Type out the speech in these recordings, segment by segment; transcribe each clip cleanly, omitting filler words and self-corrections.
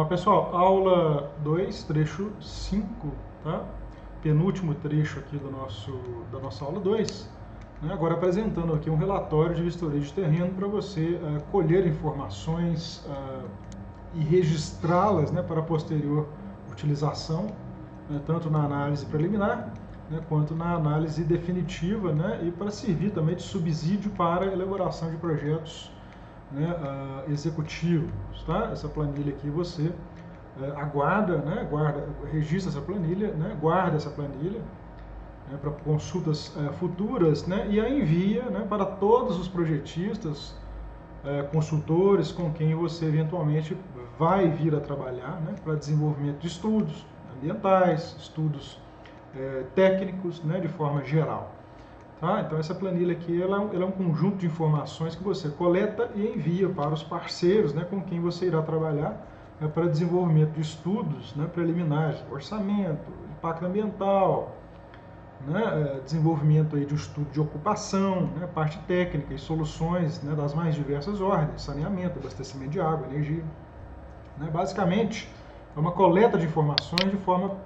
Pessoal, aula 2, trecho 5, tá? Penúltimo trecho aqui da nossa aula 2, né? Agora apresentando aqui um relatório de vistoria de terreno para você colher informações e registrá-las, né, para posterior utilização, né, tanto na análise preliminar, né, quanto na análise definitiva, né, e para servir também de subsídio para a elaboração de projetos, né, executivos, tá? Essa planilha aqui você aguarda, né, registra essa planilha, né, guarda essa planilha, né, para consultas futuras, né, e a envia, né, para todos os projetistas, consultores com quem você eventualmente vai vir a trabalhar, né, para desenvolvimento de estudos ambientais, estudos técnicos, né, de forma geral. Tá? Então essa planilha aqui ela é um conjunto de informações que você coleta e envia para os parceiros, né, com quem você irá trabalhar para desenvolvimento de estudos, né, preliminares, orçamento, impacto ambiental, né, desenvolvimento aí de um estudo de ocupação, né, parte técnica e soluções, né, das mais diversas ordens, saneamento, abastecimento de água, energia. Né? Basicamente, é uma coleta de informações de forma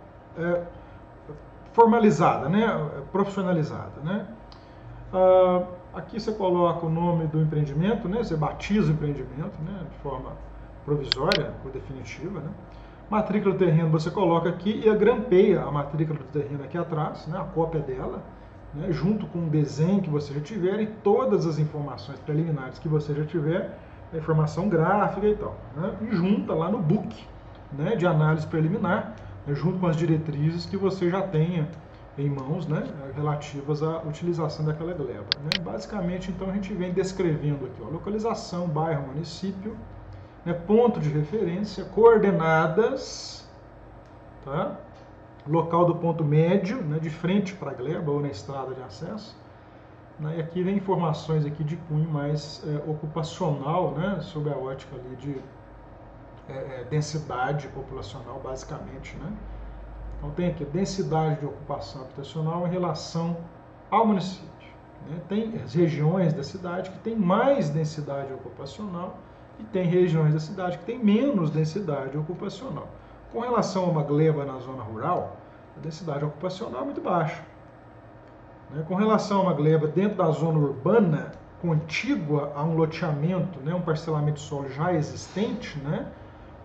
formalizada, né, profissionalizada. Né? Aqui você coloca o nome do empreendimento, né? Você batiza o empreendimento, né? De forma provisória ou definitiva, né? Matrícula do terreno você coloca aqui e grampeia a matrícula do terreno aqui atrás, né? A cópia dela, né? Junto com o desenho que você já tiver e todas as informações preliminares que você já tiver, a informação gráfica e tal, né? E junta lá no book, né? De análise preliminar, né? Junto com as diretrizes que você já tenha em mãos, né, relativas à utilização daquela gleba. Né? Basicamente, então, a gente vem descrevendo aqui, ó, localização, bairro, município, né, ponto de referência, coordenadas, tá? Local do ponto médio, né, de frente para a gleba ou na estrada de acesso. Né? E aqui vem informações aqui de cunho mais ocupacional, né, sob a ótica ali de densidade populacional, basicamente, né? Então tem aqui densidade de ocupação habitacional em relação ao município. Né? Tem regiões da cidade que tem mais densidade ocupacional e tem regiões da cidade que tem menos densidade ocupacional. Com relação a uma gleba na zona rural, a densidade ocupacional é muito baixa. Né? Com relação a uma gleba dentro da zona urbana, contígua a um loteamento, né, um parcelamento de solo já existente, né,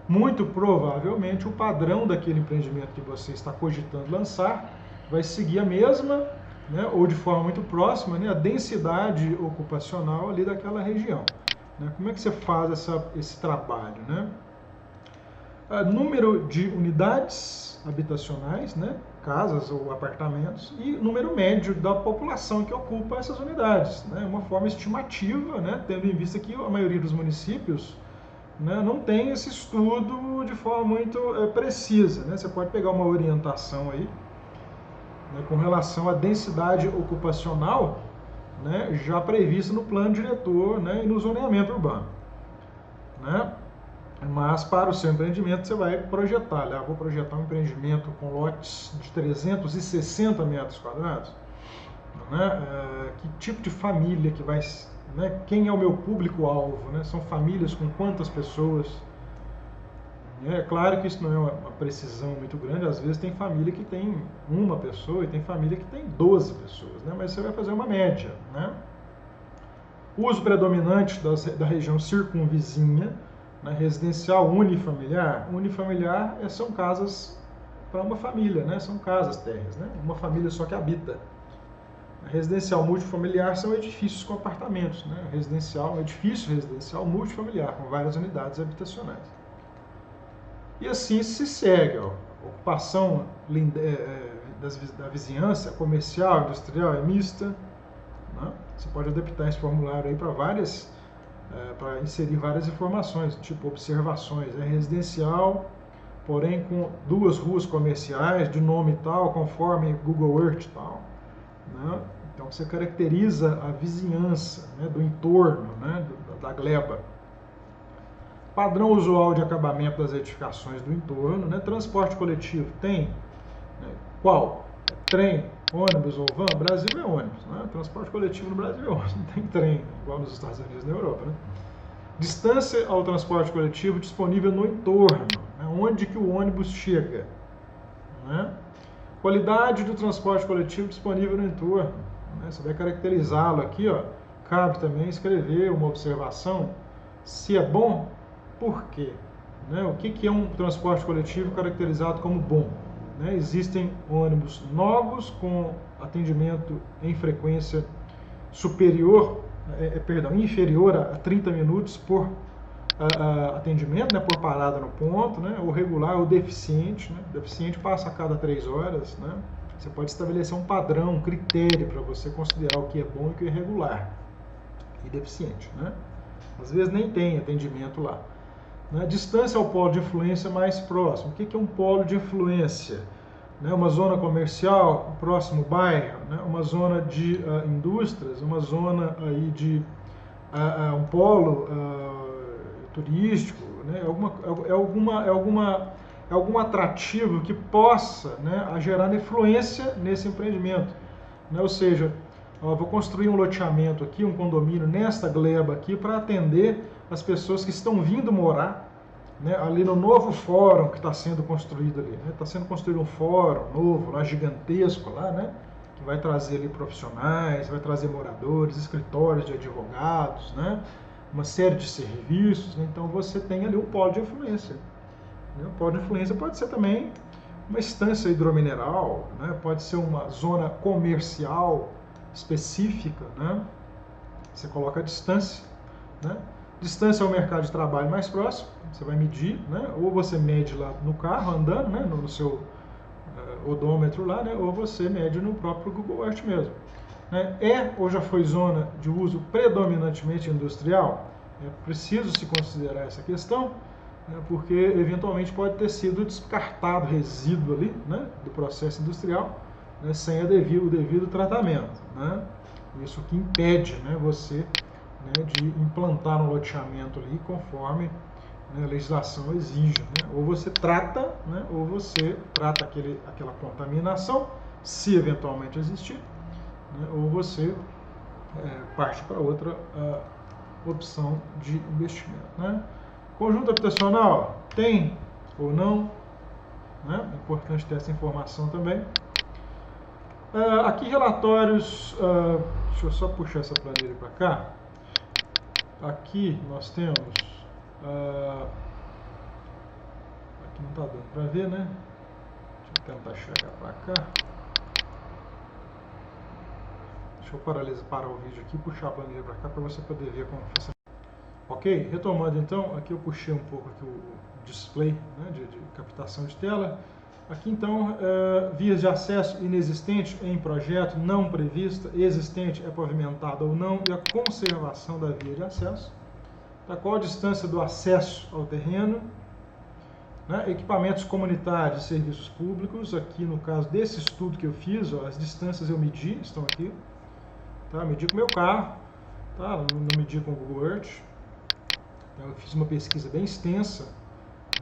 muito provavelmente o padrão daquele empreendimento que você está cogitando lançar vai seguir a mesma, né, ou de forma muito próxima, né, a densidade ocupacional ali daquela região. Né? Como é que você faz esse trabalho? Né? Número de unidades habitacionais, né, casas ou apartamentos, e número médio da população que ocupa essas unidades. Né? Uma forma estimativa, né, tendo em vista que a maioria dos municípios, né, não tem esse estudo de forma muito precisa. Né? Você pode pegar uma orientação aí, né, com relação à densidade ocupacional, né, já prevista no plano diretor, né, e no zoneamento urbano. Né? Mas para o seu empreendimento você vai projetar. Né? Vou projetar um empreendimento com lotes de 360 metros quadrados. Né? Que tipo de família que vai... Né? Quem é o meu público-alvo? Né? São famílias com quantas pessoas? É claro que isso não é uma precisão muito grande, às vezes tem família que tem uma pessoa e tem família que tem 12 pessoas, né? Mas você vai fazer uma média. Né? Uso predominante da região circunvizinha, né? Residencial unifamiliar. Unifamiliar são casas para uma família, né? São casas térreas, né? Uma família só que habita. Residencial multifamiliar são edifícios com apartamentos, né? Edifício residencial multifamiliar, com várias unidades habitacionais. E assim se segue, ó. Ocupação da vizinhança, comercial, industrial, mista. Né? Você pode adaptar esse formulário aí para inserir várias informações, tipo observações. Residencial, porém com 2 ruas comerciais, de nome tal, conforme Google Earth tal. Né? Então você caracteriza a vizinhança, né, do entorno, né, da gleba. Padrão usual de acabamento das edificações do entorno. Né? Transporte coletivo tem, né, qual? Trem, ônibus ou van? Brasil é ônibus. Né? Transporte coletivo no Brasil é ônibus, não tem trem, igual nos Estados Unidos e na Europa. Né? Distância ao transporte coletivo disponível no entorno, né? Onde que o ônibus chega, né? Qualidade do transporte coletivo disponível no entorno, né? Você vai caracterizá-lo aqui, ó. Cabe também escrever uma observação, se é bom, por quê? Né? O que é um transporte coletivo caracterizado como bom? Né? Existem ônibus novos com atendimento em frequência inferior a 30 minutos por atendimento, né, por parada no ponto, né, o regular, o deficiente, né, o deficiente passa a cada 3 horas, né, você pode estabelecer um padrão, um critério para você considerar o que é bom e o que é regular e deficiente, né, às vezes nem tem atendimento lá, né, distância ao polo de influência mais próximo. O que é um polo de influência? Né, uma zona comercial, próximo bairro, né, uma zona de indústrias, uma zona aí de um polo turístico, né, algum atrativo que possa, né, gerar influência nesse empreendimento. Né, ou seja, vou construir um loteamento aqui, um condomínio nesta gleba aqui para atender as pessoas que estão vindo morar, né, ali no novo fórum que está sendo construído ali. Está sendo construído um fórum novo, lá, gigantesco, lá, né, que vai trazer ali profissionais, vai trazer moradores, escritórios de advogados, né, uma série de serviços. Né, então você tem ali um polo de influência. Né, o polo de influência pode ser também uma estância hidromineral, né, pode ser uma zona comercial específica, né, você coloca a distância, né, distância ao mercado de trabalho mais próximo, você vai medir, né? Ou você mede lá no carro, andando, né? No seu odômetro lá, né? Ou você mede no próprio Google Earth mesmo. Né? Ou já foi zona de uso predominantemente industrial? É preciso se considerar essa questão, né? Porque eventualmente pode ter sido descartado resíduo ali, né? Do processo industrial, né? Sem o devido tratamento, né? Isso que impede, né? Você, né, de implantar um loteamento ali conforme, né, a legislação exige. Né? Ou você trata, né, ou você trata aquela contaminação, se eventualmente existir, né, ou você parte para outra opção de investimento. Né? Conjunto habitacional, tem ou não? Né? É importante ter essa informação também. Aqui relatórios, deixa eu só puxar essa planilha para cá. Aqui nós temos, aqui não está dando para ver, né? Deixa eu tentar chegar para cá. Deixa eu parar o vídeo aqui e puxar a planilha para cá para você poder ver como funciona. Ok, retomando então, aqui eu puxei um pouco aqui o display, né, de captação de tela. Aqui então, vias de acesso inexistente em projeto, não prevista, existente é pavimentada ou não, e a conservação da via de acesso. Qual a distância do acesso ao terreno, né? Equipamentos comunitários e serviços públicos. Aqui no caso desse estudo que eu fiz, ó, as distâncias eu medi, estão aqui, tá? Medi com o meu carro, tá? Não medi com o Google Earth. Então, eu fiz uma pesquisa bem extensa,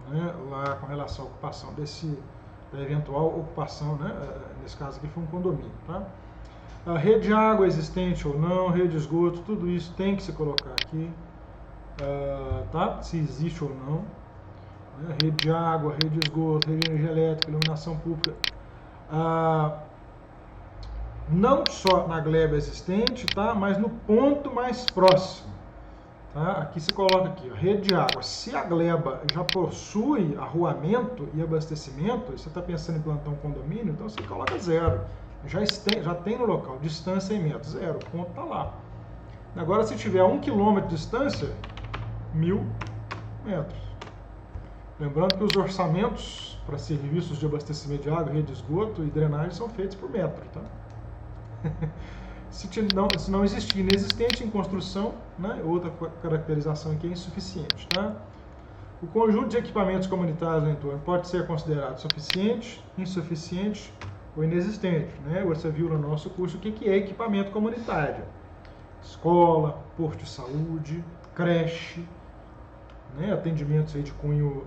né, lá com relação à ocupação da eventual ocupação, né? Nesse caso aqui foi um condomínio, tá? A rede de água existente ou não, rede de esgoto, tudo isso tem que se colocar aqui. Tá? Se existe ou não, né? Rede de água, rede de esgoto, rede de energia elétrica, iluminação pública, não só na gleba existente, tá? Mas no ponto mais próximo, tá? Aqui se coloca aqui, ó, rede de água. Se a gleba já possui arruamento e abastecimento, você está pensando em plantar um condomínio, então você coloca 0, já tem no local, distância em metros, 0, o ponto está lá. Agora, se tiver 1 km de distância, 1000 metros. Lembrando que os orçamentos para serviços de abastecimento de água, rede de esgoto e drenagem são feitos por metro, tá? Se não existir inexistente em construção, né? Outra caracterização aqui é insuficiente, tá? O conjunto de equipamentos comunitários no entorno pode ser considerado suficiente, insuficiente ou inexistente, né? Você viu no nosso curso o que é equipamento comunitário: escola, posto de saúde, creche, né, atendimentos aí de cunho,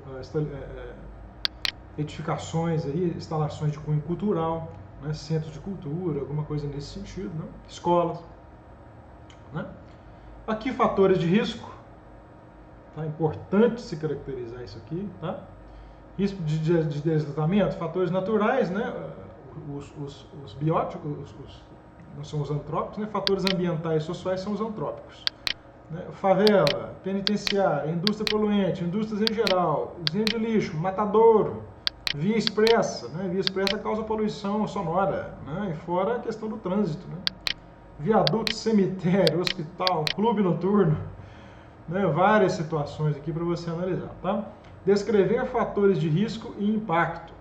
edificações, aí, instalações de cunho cultural, né, centros de cultura, alguma coisa nesse sentido, né, escolas. Né. Aqui fatores de risco, Tá? É importante se caracterizar isso aqui. Tá? Risco de deslizamento, fatores naturais, né? Os bióticos, não são os antrópicos, né? Fatores ambientais e sociais são os antrópicos. Né? Favela, penitenciária, indústria poluente, indústrias em geral, usina de lixo, matadouro, via expressa. Né? Via expressa causa poluição sonora, né? E fora a questão do trânsito. Né? Viaduto, cemitério, hospital, clube noturno. Né? Várias situações aqui para você analisar. Tá? Descrever fatores de risco e impacto.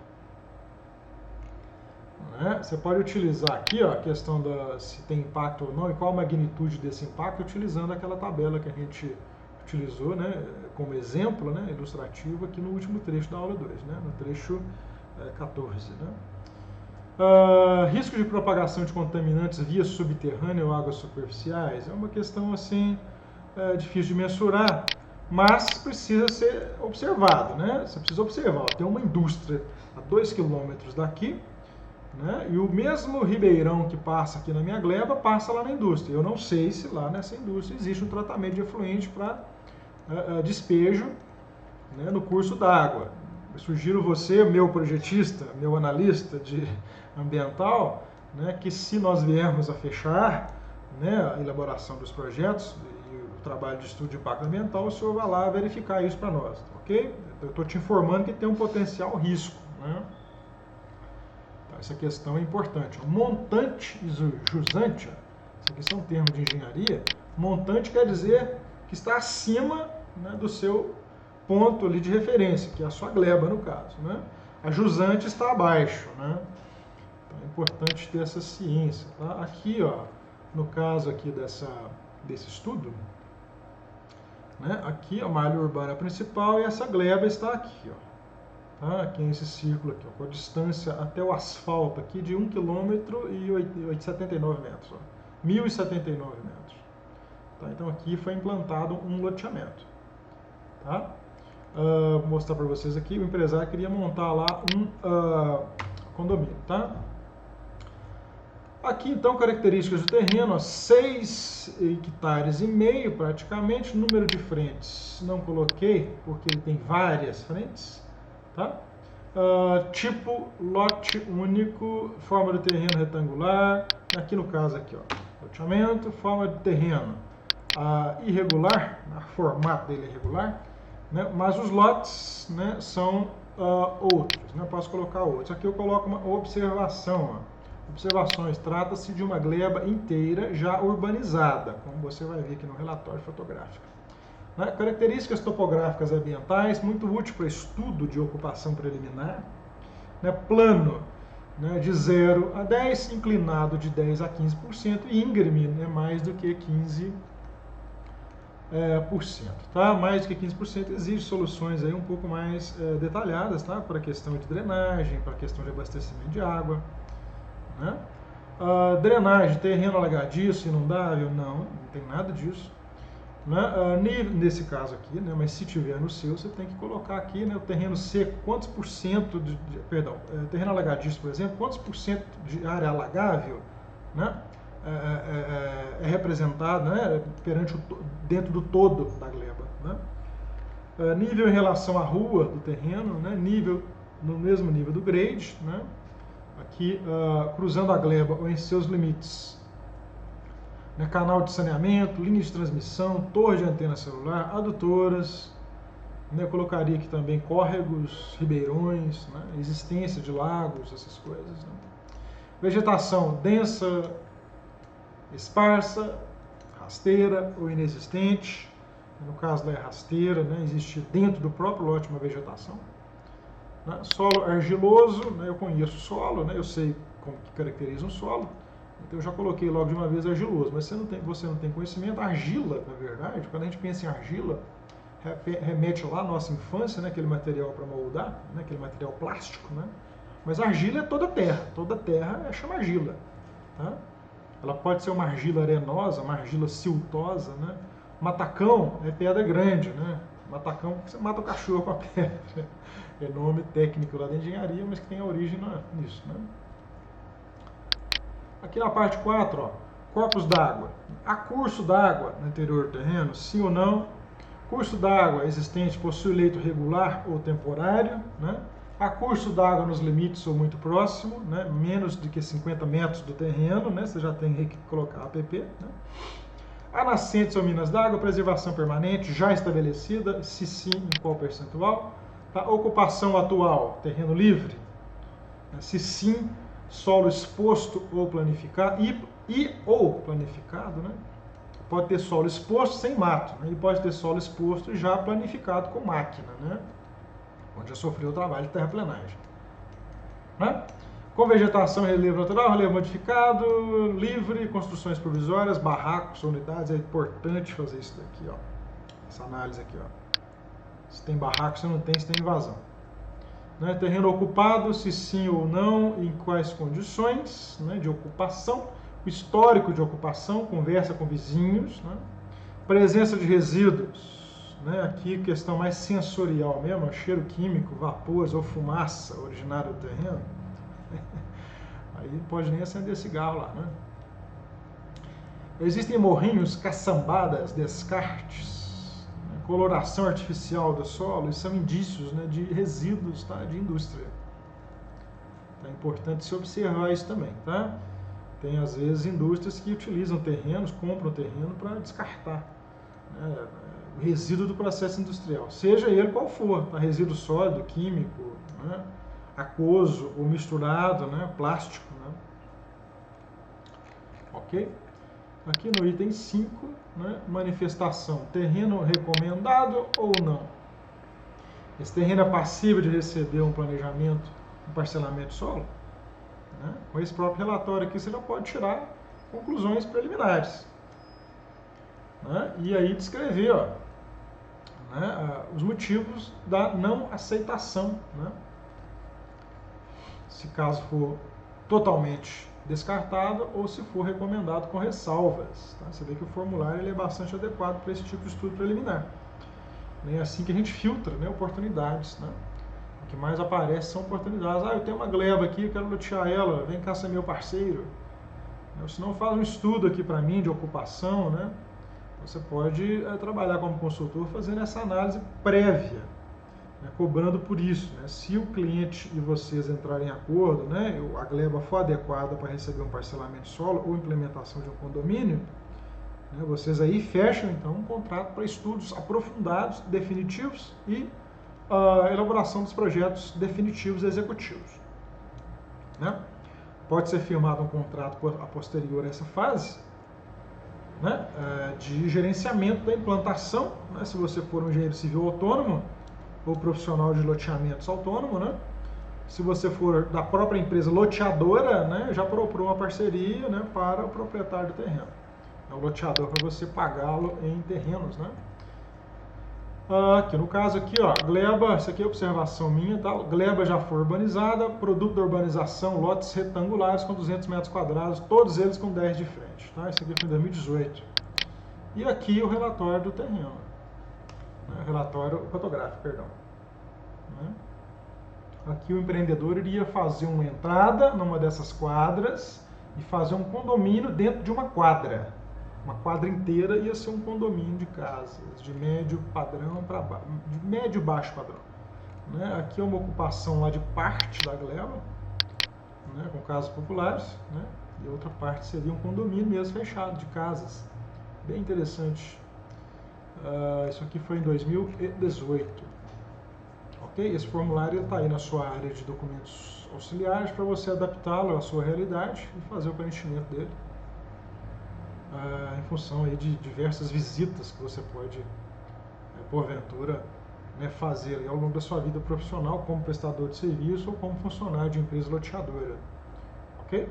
Né? Você pode utilizar aqui ó, a questão da se tem impacto ou não e qual a magnitude desse impacto, utilizando aquela tabela que a gente utilizou, né, como exemplo, né, ilustrativo aqui no último trecho da aula 2, né, no trecho 14. Né? Risco de propagação de contaminantes via subterrânea ou águas superficiais é uma questão assim difícil de mensurar, mas precisa ser observado. Né? Você precisa observar, ó, tem uma indústria a 2 quilômetros daqui, né? E o mesmo ribeirão que passa aqui na minha gleba passa lá na indústria. Eu não sei se lá nessa indústria existe um tratamento de efluente para despejo, né, no curso d'água. Eu sugiro você, meu projetista, meu analista de ambiental, né, que se nós viermos a fechar, né, a elaboração dos projetos e o trabalho de estudo de impacto ambiental, o senhor vai lá verificar isso para nós, ok? Eu estou te informando que tem um potencial risco. Né? Essa questão é importante. Montante e jusante, isso aqui são termos de engenharia. Montante quer dizer que está acima, né, do seu ponto ali de referência, que é a sua gleba no caso. Né? A jusante está abaixo. Né? Então é importante ter essa ciência. Tá? Aqui, ó, no caso aqui desse estudo, né, aqui a malha urbana principal e essa gleba está aqui. Ó. Tá? Aqui nesse círculo aqui, ó, com a distância até o asfalto aqui de 1 km e 79 metros. Ó, 1.079 metros. Tá? Então aqui foi implantado um loteamento. Tá? Vou mostrar para vocês aqui, o empresário queria montar lá um condomínio. Tá? Aqui então características do terreno, 6 hectares e meio praticamente, número de frentes não coloquei porque ele tem várias frentes. Tá? Tipo lote único, forma do terreno retangular, aqui no caso aqui, ó, loteamento, forma de terreno irregular, o formato dele é irregular, né? Mas os lotes, né, são outros, né? Posso colocar outros. Aqui eu coloco uma observação, ó. Observações, trata-se de uma gleba inteira já urbanizada, como você vai ver aqui no relatório fotográfico. Né? Características topográficas ambientais, muito útil para estudo de ocupação preliminar. Né? Plano, né, de 0 a 10, inclinado de 10 a 15%, e íngreme, né, mais do que 15%. Tá? Mais do que 15% exige soluções aí um pouco mais detalhadas, tá? Para a questão de drenagem, para a questão de abastecimento de água. Né? Drenagem, terreno alagadiço, inundável, não tem nada disso. Né? Nesse caso aqui, né? Mas se tiver no seu, você tem que colocar aqui, né, o terreno seco, quantos por cento terreno alagadiço, por exemplo, quantos por cento de área alagável, né, é representado, né, dentro do todo da gleba. Né? Nível em relação à rua do terreno, né, no mesmo nível do grade, né, aqui cruzando a gleba ou em seus limites. Né, canal de saneamento, linha de transmissão, torre de antena celular, adutoras. Né, eu colocaria aqui também córregos, ribeirões, né, existência de lagos, essas coisas. Né. Vegetação densa, esparsa, rasteira ou inexistente. No caso, ela é rasteira, né, existe dentro do próprio lote uma vegetação. Né. Solo argiloso, né, eu conheço o solo, né, eu sei como que caracteriza um solo. Então eu já coloquei logo de uma vez argiloso, mas você não tem conhecimento. Argila, na verdade, quando a gente pensa em argila, remete lá à nossa infância, né, aquele material para moldar, né, aquele material plástico. Né? Mas argila é toda terra chama argila. Tá? Ela pode ser uma argila arenosa, uma argila siltosa. Né? Matacão é pedra grande. Né? Matacão, você mata o cachorro com a pedra. É nome técnico lá da engenharia, mas que tem a origem nisso. Né? Aqui na parte 4, ó, corpos d'água. Há curso d'água no interior do terreno? Sim ou não? Curso d'água existente possui leito regular ou temporário, né? Há curso d'água nos limites ou muito próximo, né? Menos de que 50 metros do terreno, né? Você já tem que colocar APP, né? Há nascentes ou minas d'água, preservação permanente já estabelecida, se sim, em qual percentual? Tá? Ocupação atual, terreno livre, né? Se sim, solo exposto ou planificado, ou planificado, né? Pode ter solo exposto sem mato, né? E pode ter solo exposto e já planificado com máquina, né? Onde já sofreu o trabalho de terraplenagem. Né? Com vegetação, relevo natural, relevo modificado, livre, construções provisórias, barracos, unidades. É importante fazer isso daqui, ó. Essa análise aqui, ó. Se tem barraco, se não tem, se tem invasão. Né? Terreno ocupado, se sim ou não, em quais condições, né, de ocupação, o histórico de ocupação, conversa com vizinhos, né? Presença de resíduos, né? Aqui questão mais sensorial mesmo, cheiro químico, vapores ou fumaça originária do terreno. Aí não pode nem acender cigarro lá, né? Existem morrinhos, caçambadas, descartes, né? Coloração artificial do solo, isso são indícios, né, de resíduos, tá, de indústria. É importante se observar isso também, tá? Tem às vezes indústrias que utilizam terrenos, compram terreno para descartar, né, o resíduo do processo industrial, seja ele qual for, tá? Resíduo sólido, químico, né, aquoso ou misturado, né, plástico, né? Ok? Aqui no item 5, né, manifestação, terreno recomendado ou não? Esse terreno é passível de receber um planejamento, um parcelamento de solo? Né? Com esse próprio relatório aqui você já pode tirar conclusões preliminares. Né? E aí descrever, ó, né, os motivos da não aceitação. Né? Se caso for totalmente descartado ou se for recomendado com ressalvas. Tá? Você vê que o formulário ele é bastante adequado para esse tipo de estudo preliminar. É assim que a gente filtra, né, oportunidades. Né? O que mais aparece são oportunidades. Ah, eu tenho uma gleba aqui, eu quero lotear ela, vem cá ser meu parceiro. Ou se não, faz um estudo aqui para mim de ocupação, né? Você pode trabalhar como consultor fazendo essa análise prévia, né, cobrando por isso. Né? Se o cliente e vocês entrarem em acordo, né, a gleba for adequada para receber um parcelamento de solo ou implementação de um condomínio, né, vocês aí fecham então um contrato para estudos aprofundados, definitivos e a elaboração dos projetos definitivos executivos. Né? Pode ser firmado um contrato a posterior a essa fase, né, de gerenciamento da implantação, né, se você for um engenheiro civil autônomo ou profissional de loteamentos autônomo, né, se você for da própria empresa loteadora, né, já procurou uma parceria, né, para o proprietário do terreno. É o loteador para você pagá-lo em terrenos, né? Aqui no caso aqui, ó, gleba, isso aqui é observação minha, tá? Gleba já foi urbanizada, produto da urbanização, lotes retangulares com 200 metros quadrados, todos eles com 10 de frente, tá? Isso aqui foi em 2018. E aqui o relatório do terreno, né? Relatório fotográfico, perdão. Né? Aqui o empreendedor iria fazer uma entrada numa dessas quadras e fazer um condomínio dentro de uma quadra. Uma quadra inteira ia ser um condomínio de casas, de médio padrão para de médio e baixo padrão. Né? Aqui é uma ocupação lá de parte da gleba, né, com casas populares, né? E outra parte seria um condomínio mesmo fechado, de casas. Bem interessante. Isso aqui foi em 2018. Ok? Esse formulário está aí na sua área de documentos auxiliares para você adaptá-lo à sua realidade e fazer o preenchimento dele. Em função aí de diversas visitas que você pode, porventura, né, fazer ao longo da sua vida profissional como prestador de serviço ou como funcionário de empresa loteadora. Ok?